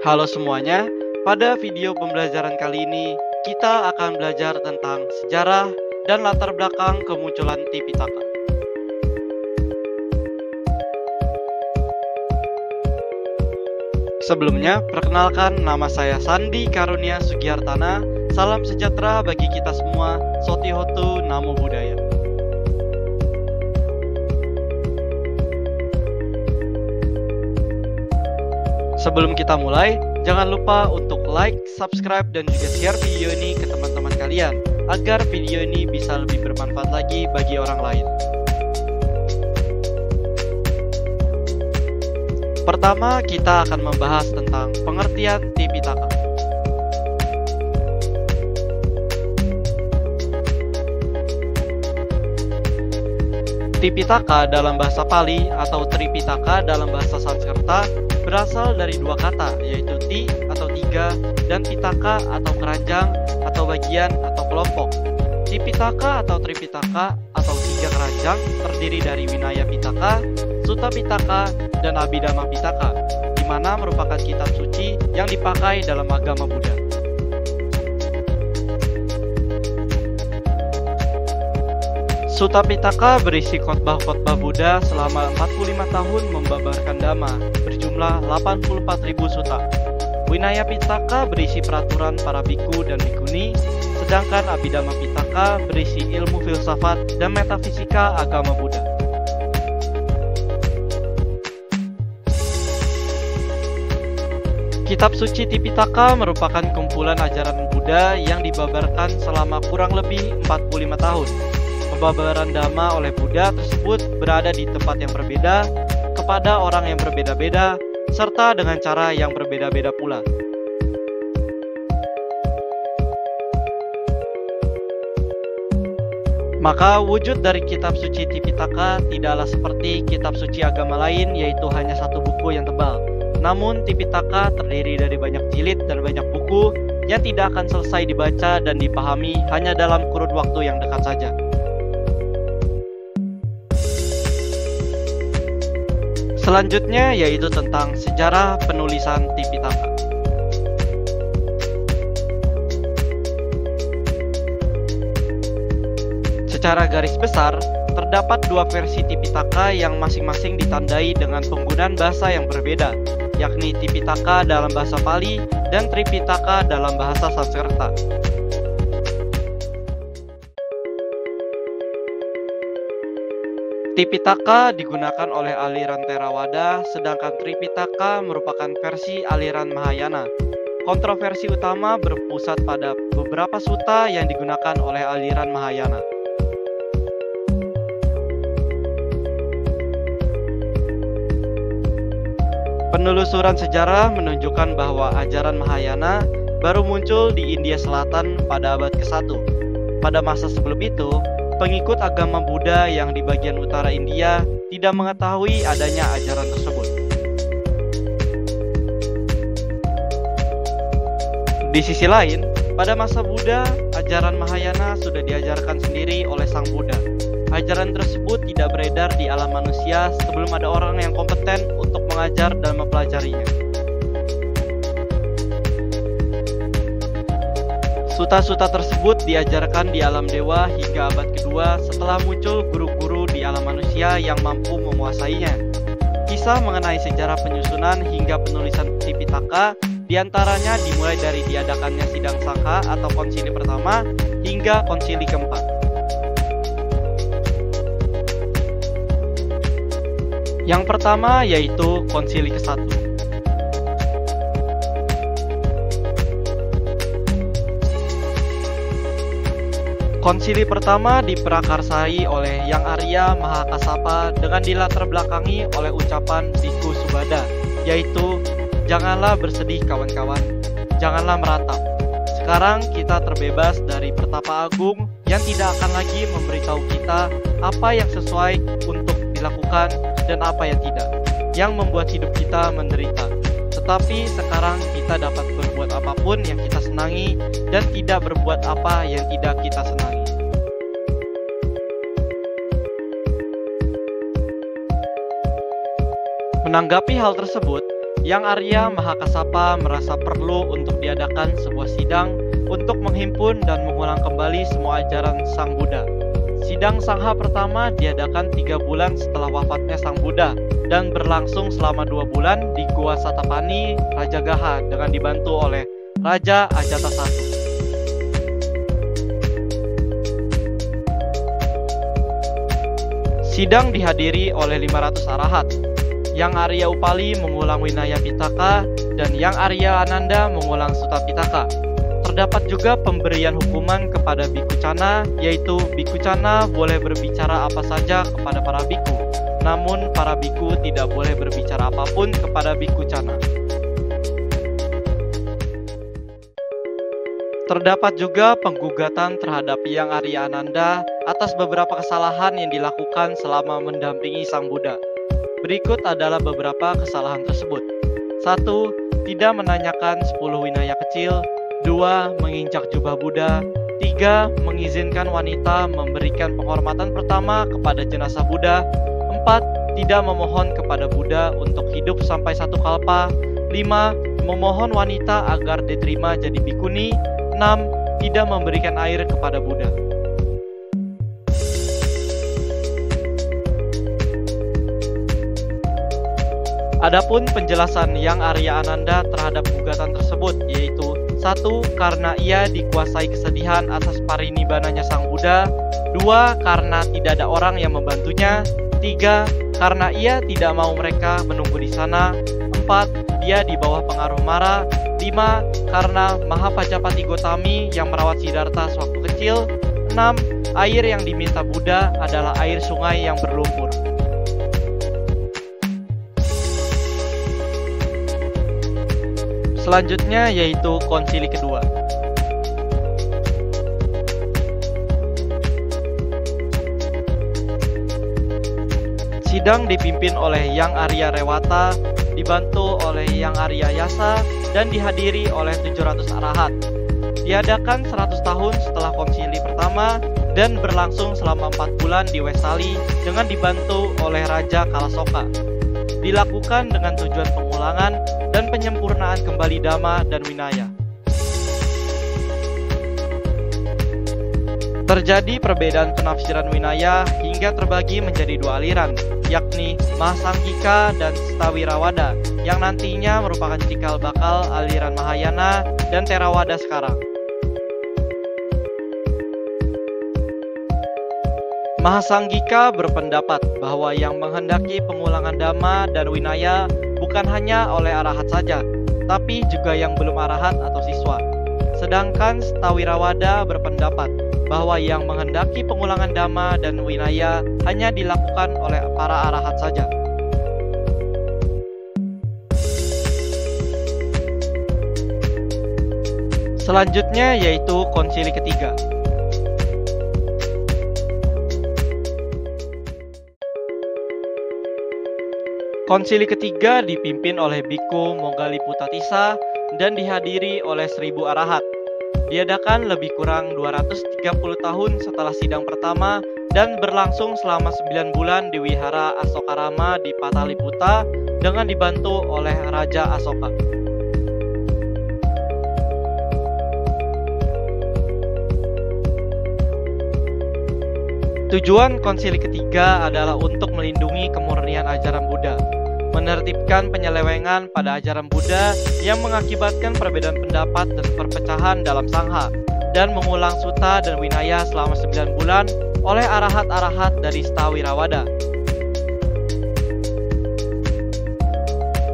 Halo semuanya, pada video pembelajaran kali ini kita akan belajar tentang sejarah dan latar belakang kemunculan Tipitaka. Sebelumnya, perkenalkan nama saya Sandi Karunia Sugihartana. Salam sejahtera bagi kita semua. Sotihotu Namo Buddhaya. Sebelum kita mulai, jangan lupa untuk like, subscribe, dan juga share video ini ke teman-teman kalian agar video ini bisa lebih bermanfaat lagi bagi orang lain. Pertama, kita akan membahas tentang pengertian Tipitaka. Tipitaka dalam bahasa Pali atau Tripitaka dalam bahasa Sanskerta berasal dari dua kata, yaitu ti atau tiga dan pitaka atau keranjang atau bagian atau kelompok. Tipitaka atau Tripitaka atau tiga keranjang terdiri dari Vinaya Pitaka, Sutta Pitaka, dan Abhidhamma Pitaka, di mana merupakan kitab suci yang dipakai dalam agama Buddha. Sutta Pitaka berisi khotbah-khotbah Buddha selama 45 tahun membabarkan Dhamma, berjumlah 84.000 sutta. Vinaya Pitaka berisi peraturan para biku dan bikuni, sedangkan Abhidhamma Pitaka berisi ilmu filsafat dan metafisika agama Buddha. Kitab suci Tipitaka merupakan kumpulan ajaran Buddha yang dibabarkan selama kurang lebih 45 tahun. Pembabaran Dhamma oleh Buddha tersebut berada di tempat yang berbeda, kepada orang yang berbeda-beda, serta dengan cara yang berbeda-beda pula. Maka wujud dari kitab suci Tipitaka tidaklah seperti kitab suci agama lain, yaitu hanya satu buku yang tebal. Namun Tipitaka terdiri dari banyak jilid dan banyak buku yang tidak akan selesai dibaca dan dipahami hanya dalam kurun waktu yang dekat saja. Selanjutnya yaitu tentang sejarah penulisan Tipitaka. Secara garis besar, terdapat dua versi Tipitaka yang masing-masing ditandai dengan penggunaan bahasa yang berbeda, yakni Tipitaka dalam bahasa Pali dan Tripitaka dalam bahasa Sanskerta. Tipitaka digunakan oleh aliran Theravada, sedangkan Tripitaka merupakan versi aliran Mahayana. Kontroversi utama berpusat pada beberapa sutta yang digunakan oleh aliran Mahayana. Penelusuran sejarah menunjukkan bahwa ajaran Mahayana baru muncul di India Selatan pada abad ke-1. Pada masa sebelum itu, pengikut agama Buddha yang di bagian utara India tidak mengetahui adanya ajaran tersebut. Di sisi lain, pada masa Buddha, ajaran Mahayana sudah diajarkan sendiri oleh Sang Buddha. Ajaran tersebut tidak beredar di alam manusia sebelum ada orang yang kompeten untuk mengajar dan mempelajarinya. Sutta-sutta tersebut diajarkan di alam dewa hingga abad kedua setelah muncul guru-guru di alam manusia yang mampu menguasainya. Kisah mengenai sejarah penyusunan hingga penulisan Tipitaka diantaranya dimulai dari diadakannya sidang Sangha atau konsili pertama hingga konsili keempat. Yang pertama yaitu konsili ke-1. Konsili pertama diprakarsai oleh Yang Arya Mahakasapa dengan dilatar belakangi oleh ucapan Bhikkhu Subhada, yaitu janganlah bersedih kawan-kawan, janganlah meratap. Sekarang kita terbebas dari pertapa agung yang tidak akan lagi memberitahu kita apa yang sesuai untuk dilakukan dan apa yang tidak, yang membuat hidup kita menderita. Tetapi sekarang kita dapat berbuat apapun yang kita senangi dan tidak berbuat apa yang tidak kita senangi. Menanggapi hal tersebut, Yang Arya Mahakasapa merasa perlu untuk diadakan sebuah sidang untuk menghimpun dan mengulang kembali semua ajaran Sang Buddha. Sidang Sangha pertama diadakan 3 bulan setelah wafatnya Sang Buddha dan berlangsung selama 2 bulan di Gua Satapani, Rajagaha dengan dibantu oleh Raja Ajata I. Sidang dihadiri oleh 500 arahat. Yang Arya Upali mengulang Winaya Pitaka dan Yang Arya Ananda mengulang Sutta Pitaka. Terdapat juga pemberian hukuman kepada Bhikkhu Cana, yaitu Bhikkhu Cana boleh berbicara apa saja kepada para bhikkhu, namun para bhikkhu tidak boleh berbicara apapun kepada Bhikkhu Cana. Terdapat juga penggugatan terhadap Yang Arya Ananda atas beberapa kesalahan yang dilakukan selama mendampingi Sang Buddha. Berikut adalah beberapa kesalahan tersebut. 1. Tidak menanyakan 10 winaya kecil. 2. Menginjak jubah Buddha. 3. Mengizinkan wanita memberikan penghormatan pertama kepada jenazah Buddha. 4. Tidak memohon kepada Buddha untuk hidup sampai 1 kalpa. 5. Memohon wanita agar diterima jadi bhikkhuni. 6. Tidak memberikan air kepada Buddha. Adapun penjelasan Yang Arya Ananda terhadap gugatan tersebut yaitu 1. Karena ia dikuasai kesedihan atas parinibananya Sang Buddha. 2. Karena tidak ada orang yang membantunya. 3. Karena ia tidak mau mereka menunggu di sana. 4. Dia di bawah pengaruh mara. 5. Karena Mahapajapati Gotami yang merawat Siddhartha sewaktu kecil. 6. Air yang diminta Buddha adalah air sungai yang berlumpur. Selanjutnya yaitu konsili kedua. Sidang dipimpin oleh Yang Arya Rewata, dibantu oleh Yang Arya Yasa, dan dihadiri oleh 700 arahat. Diadakan 100 tahun setelah konsili pertama dan berlangsung selama 4 bulan di Wesali dengan dibantu oleh Raja Kalasoka. Dilakukan dengan tujuan pengulangan dan penyempurnaan kembali Dhamma dan Winaya. Terjadi perbedaan penafsiran Winaya hingga terbagi menjadi 2 aliran, yakni Mahasanghika dan Stawirawada, yang nantinya merupakan cikal bakal aliran Mahayana dan Theravada sekarang. Mahasanghika berpendapat bahwa yang menghendaki pengulangan Dhamma dan Winaya bukan hanya oleh arahat saja, tapi juga yang belum arahat atau siswa. Sedangkan Stawirawada berpendapat bahwa yang menghendaki pengulangan Dhamma dan Winaya hanya dilakukan oleh para arahat saja. Selanjutnya yaitu konsili ketiga. Konsili ketiga dipimpin oleh Bhikkhu Moggaliputtatissa dan dihadiri oleh 1000 arahat. Diadakan lebih kurang 230 tahun setelah sidang pertama dan berlangsung selama 9 bulan di Wihara Asokarama di Pataliputra dengan dibantu oleh Raja Asoka. Tujuan konsili ketiga adalah untuk melindungi kemurnian ajaran Buddha, menertibkan penyelewengan pada ajaran Buddha yang mengakibatkan perbedaan pendapat dan perpecahan dalam Sangha, dan mengulang Sutta dan Winaya selama 9 bulan oleh arahat-arahat dari Stawirawada.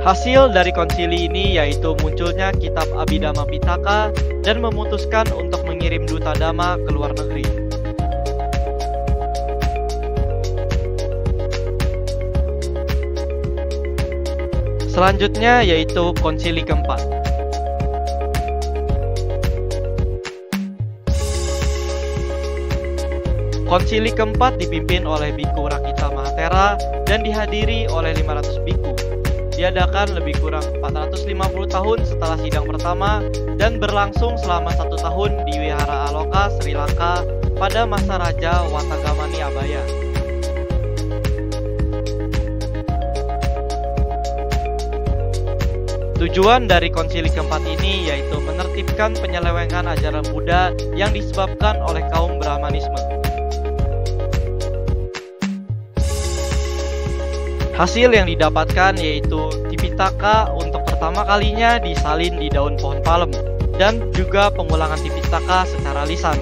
Hasil dari konsili ini yaitu munculnya kitab Abhidhamma Pitaka dan memutuskan untuk mengirim duta Dhamma ke luar negeri. Selanjutnya yaitu konsili keempat. Konsili keempat dipimpin oleh Bhikkhu Rakkhita Mahathera dan dihadiri oleh 500 bhikkhu. Diadakan lebih kurang 450 tahun setelah sidang pertama dan berlangsung selama 1 tahun di Wihara Aloka, Sri Lanka pada masa Raja Watagamani Abhaya. Tujuan dari konsili keempat ini yaitu menertibkan penyelewengan ajaran Buddha yang disebabkan oleh kaum Brahmanisme. Hasil yang didapatkan yaitu Tipitaka untuk pertama kalinya disalin di daun pohon palem, dan juga pengulangan Tipitaka secara lisan.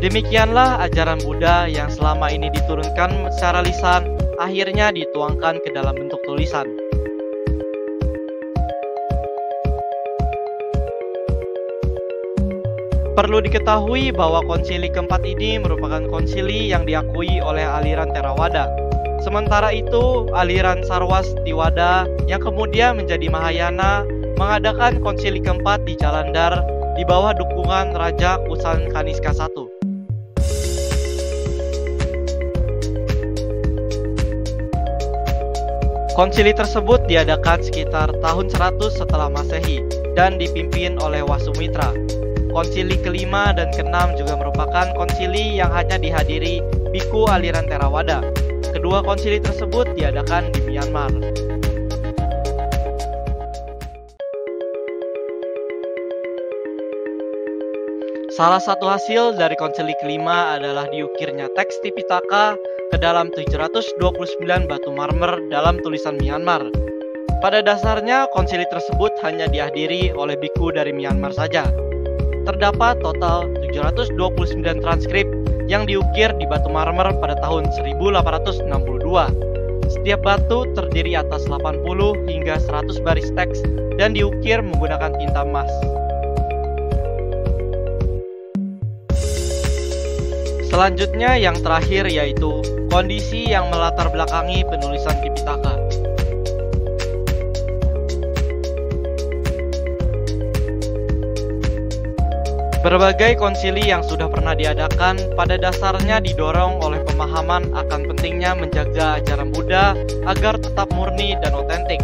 Demikianlah ajaran Buddha yang selama ini diturunkan secara lisan, akhirnya dituangkan ke dalam bentuk tulisan. Perlu diketahui bahwa konsili keempat ini merupakan konsili yang diakui oleh aliran Theravada. Sementara itu, aliran Sarwastivada yang kemudian menjadi Mahayana mengadakan konsili keempat di Jalandhar di bawah dukungan Raja Kusan Kaniska I. Konsili tersebut diadakan sekitar tahun 100 setelah Masehi dan dipimpin oleh Wasumitra. Konsili kelima dan keenam juga merupakan konsili yang hanya dihadiri biku aliran Theravada. Kedua konsili tersebut diadakan di Myanmar. Salah satu hasil dari konsili kelima adalah diukirnya teks Tipitaka ke dalam 729 batu marmer dalam tulisan Myanmar. Pada dasarnya konsili tersebut hanya dihadiri oleh biku dari Myanmar saja. Terdapat total 729 transkrip yang diukir di batu marmer pada tahun 1862. Setiap batu terdiri atas 80 hingga 100 baris teks dan diukir menggunakan tinta emas. Selanjutnya yang terakhir yaitu kondisi yang melatar belakangi penulisan Tipitaka. Berbagai konsili yang sudah pernah diadakan pada dasarnya didorong oleh pemahaman akan pentingnya menjaga ajaran Buddha agar tetap murni dan otentik.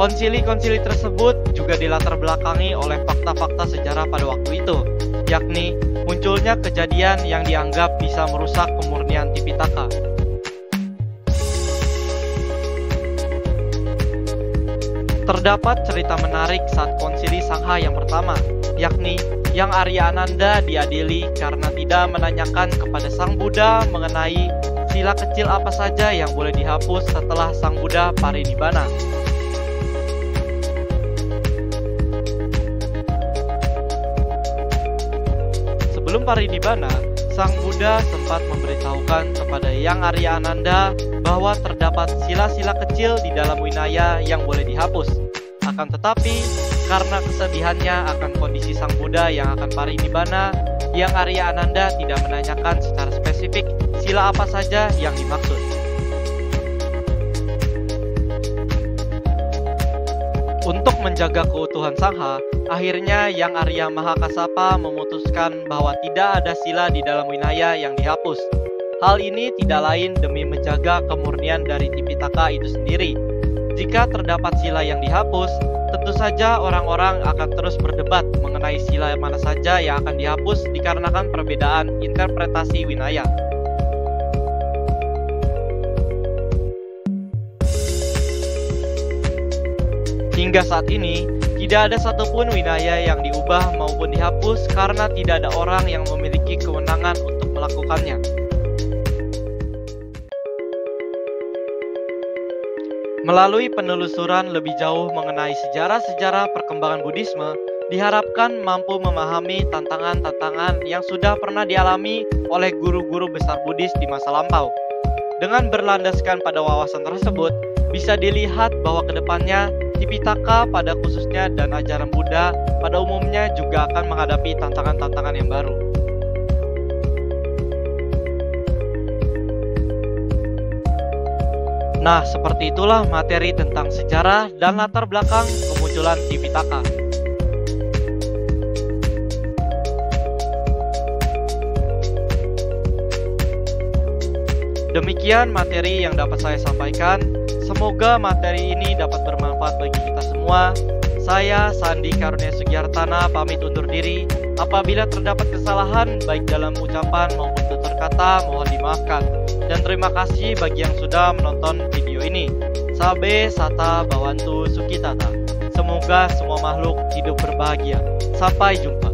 Konsili-konsili tersebut juga dilatar belakangi oleh fakta-fakta sejarah pada waktu itu, yakni munculnya kejadian yang dianggap bisa merusak kemurnian Tipitaka. Terdapat cerita menarik saat konsili Sangha yang pertama, yakni Yang Arya Ananda diadili karena tidak menanyakan kepada Sang Buddha mengenai sila kecil apa saja yang boleh dihapus setelah Sang Buddha parinibbana. Sebelum parinibbana, Sang Buddha sempat memberitahukan kepada Yang Arya Ananda bahwa terdapat sila-sila kecil di dalam winaya yang boleh dihapus. Akan tetapi, karena kesedihannya akan kondisi Sang Buddha yang akan parinibbana, Yang Arya Ananda tidak menanyakan secara spesifik sila apa saja yang dimaksud. Untuk menjaga keutuhan Sangha, akhirnya Yang Arya Mahakasapa memutuskan bahwa tidak ada sila di dalam winaya yang dihapus. Hal ini tidak lain demi menjaga kemurnian dari Tipitaka itu sendiri. Jika terdapat sila yang dihapus, tentu saja orang-orang akan terus berdebat mengenai sila mana saja yang akan dihapus dikarenakan perbedaan interpretasi winaya. Hingga saat ini, tidak ada satupun winaya yang diubah maupun dihapus karena tidak ada orang yang memiliki kewenangan untuk melakukannya. Melalui penelusuran lebih jauh mengenai sejarah-sejarah perkembangan Buddhisme, diharapkan mampu memahami tantangan-tantangan yang sudah pernah dialami oleh guru-guru besar Buddhis di masa lampau. Dengan berlandaskan pada wawasan tersebut, bisa dilihat bahwa kedepannya Tipitaka pada khususnya dan ajaran Buddha pada umumnya juga akan menghadapi tantangan-tantangan yang baru. Nah, seperti itulah materi tentang sejarah dan latar belakang kemunculan Tipitaka. Demikian materi yang dapat saya sampaikan. Semoga materi ini dapat bermanfaat bagi kita semua. Saya Sandi Karunia Sugiartana pamit undur diri. Apabila terdapat kesalahan baik dalam ucapan maupun tutur kata, mohon dimaafkan. Dan terima kasih bagi yang sudah menonton video ini. Sabe Sata Bawantu Sukitata. Semoga Semoga semua makhluk hidup berbahagia. Sampai jumpa.